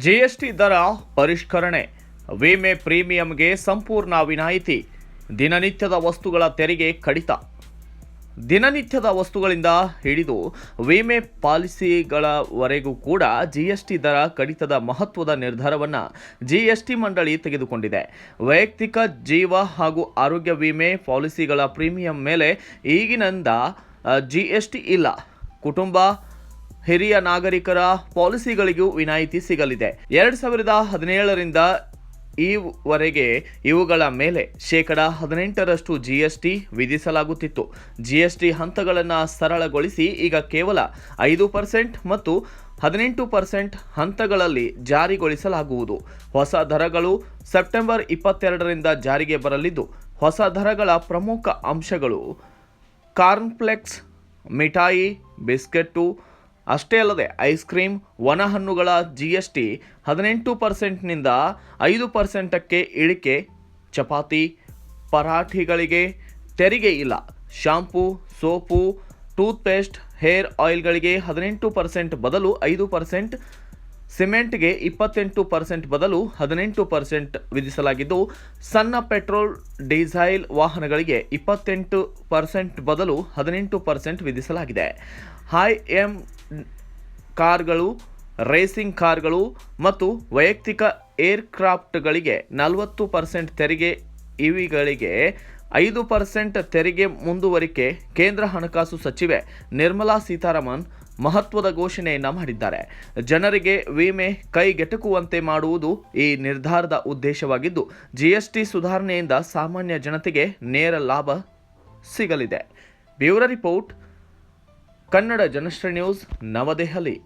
GST ದರ ಪರಿಷ್ಕರಣೆ, ವಿಮೆ ಪ್ರೀಮಿಯಂಗೆ ಸಂಪೂರ್ಣ ವಿನಾಯಿತಿ, ದಿನನಿತ್ಯದ ವಸ್ತುಗಳ ತೆರಿಗೆ ಕಡಿತ. ದಿನನಿತ್ಯದ ವಸ್ತುಗಳಿಂದ ಹಿಡಿದು ವಿಮೆ ಪಾಲಿಸಿಗಳವರೆಗೂ ಕೂಡ ಜಿಎಸ್ಟಿ ದರ ಕಡಿತದ ಮಹತ್ವದ ನಿರ್ಧಾರವನ್ನು ಜಿಎಸ್ಟಿ ಮಂಡಳಿ ತೆಗೆದುಕೊಂಡಿದೆ. ವೈಯಕ್ತಿಕ ಜೀವ ಹಾಗೂ ಆರೋಗ್ಯ ವಿಮೆ ಪಾಲಿಸಿಗಳ ಪ್ರೀಮಿಯಂ ಮೇಲೆ ಈಗಿನಿಂದ ಜಿಎಸ್ಟಿ ಇಲ್ಲ. ಕುಟುಂಬ ಹಿರಿಯ ನಾಗರಿಕರ ಪಾಲಿಸಿಗಳಿಗೂ ವಿನಾಯಿತಿ ಸಿಗಲಿದೆ. 2017ರಿಂದ ಈವರೆಗೆ ಇವುಗಳ ಮೇಲೆ 18% ಜಿಎಸ್ಟಿ ವಿಧಿಸಲಾಗುತ್ತಿತ್ತು. ಜಿಎಸ್ಟಿ ಹಂತಗಳನ್ನು ಸರಳಗೊಳಿಸಿ ಈಗ ಕೇವಲ 5% ಮತ್ತು 18% ಹಂತಗಳಲ್ಲಿ ಜಾರಿಗೊಳಿಸಲಾಗುವುದು. ಹೊಸ ದರಗಳು ಸೆಪ್ಟೆಂಬರ್ 22ರಿಂದ ಜಾರಿಗೆ ಬರಲಿದ್ದು, ಹೊಸ ದರಗಳ ಪ್ರಮುಖ ಅಂಶಗಳು ಕಾರ್ನ್ಫ್ಲೆಕ್ಸ್, ಮಿಠಾಯಿ, ಬಿಸ್ಕೆಟ್ಟು ಅಷ್ಟೇ ಅಲ್ಲದೆ ಐಸ್ ಕ್ರೀಮ್, ಒಣ ಹಣ್ಣುಗಳ ಜಿಎಸ್ಟಿ 18%ನಿಂದ 5%ಕ್ಕೆ ಇಳಿಕೆ. ಚಪಾತಿ, ಪರಾಠಿಗಳಿಗೆ ತೆರಿಗೆ ಇಲ್ಲ. ಶಾಂಪೂ, ಸೋಪು, ಟೂತ್ಪೇಸ್ಟ್, ಹೇರ್ ಆಯಿಲ್ಗಳಿಗೆ 18% ಬದಲು 5%, ಸಿಮೆಂಟ್ಗೆ 28% ಬದಲು 18% ವಿಧಿಸಲಾಗಿದ್ದು, ಸಣ್ಣ ಪೆಟ್ರೋಲ್, ಡೀಸೆಲ್ ವಾಹನಗಳಿಗೆ 28% ಬದಲು 18% ವಿಧಿಸಲಾಗಿದೆ. ಹೈ ಎಂಡ್ ಕಾರ್ಗಳು, ರೇಸಿಂಗ್ ಕಾರ್ಗಳು ಮತ್ತು ವೈಯಕ್ತಿಕ ಏರ್ಕ್ರಾಫ್ಟ್ಗಳಿಗೆ 40% ತೆರಿಗೆ, ಇವಿಗಳಿಗೆ 5% ತೆರಿಗೆ ಮುಂದುವರಿಕೆ. ಕೇಂದ್ರ ಹಣಕಾಸು ಸಚಿವೆ ನಿರ್ಮಲಾ ಸೀತಾರಾಮನ್ ಮಹತ್ವದ ಘೋಷಣೆಯನ್ನು ಮಾಡಿದ್ದಾರೆ. ಜನರಿಗೆ ವಿಮೆ ಕೈಗೆಟುಕುವಂತೆ ಮಾಡುವುದು ಈ ನಿರ್ಧಾರದ ಉದ್ದೇಶವಾಗಿದ್ದು, ಜಿಎಸ್ಟಿ ಸುಧಾರಣೆಯಿಂದ ಸಾಮಾನ್ಯ ಜನತೆಗೆ ನೇರ ಲಾಭ ಸಿಗಲಿದೆ. Bureau report, Kannada Janashree news, ನವದೆಹಲಿ.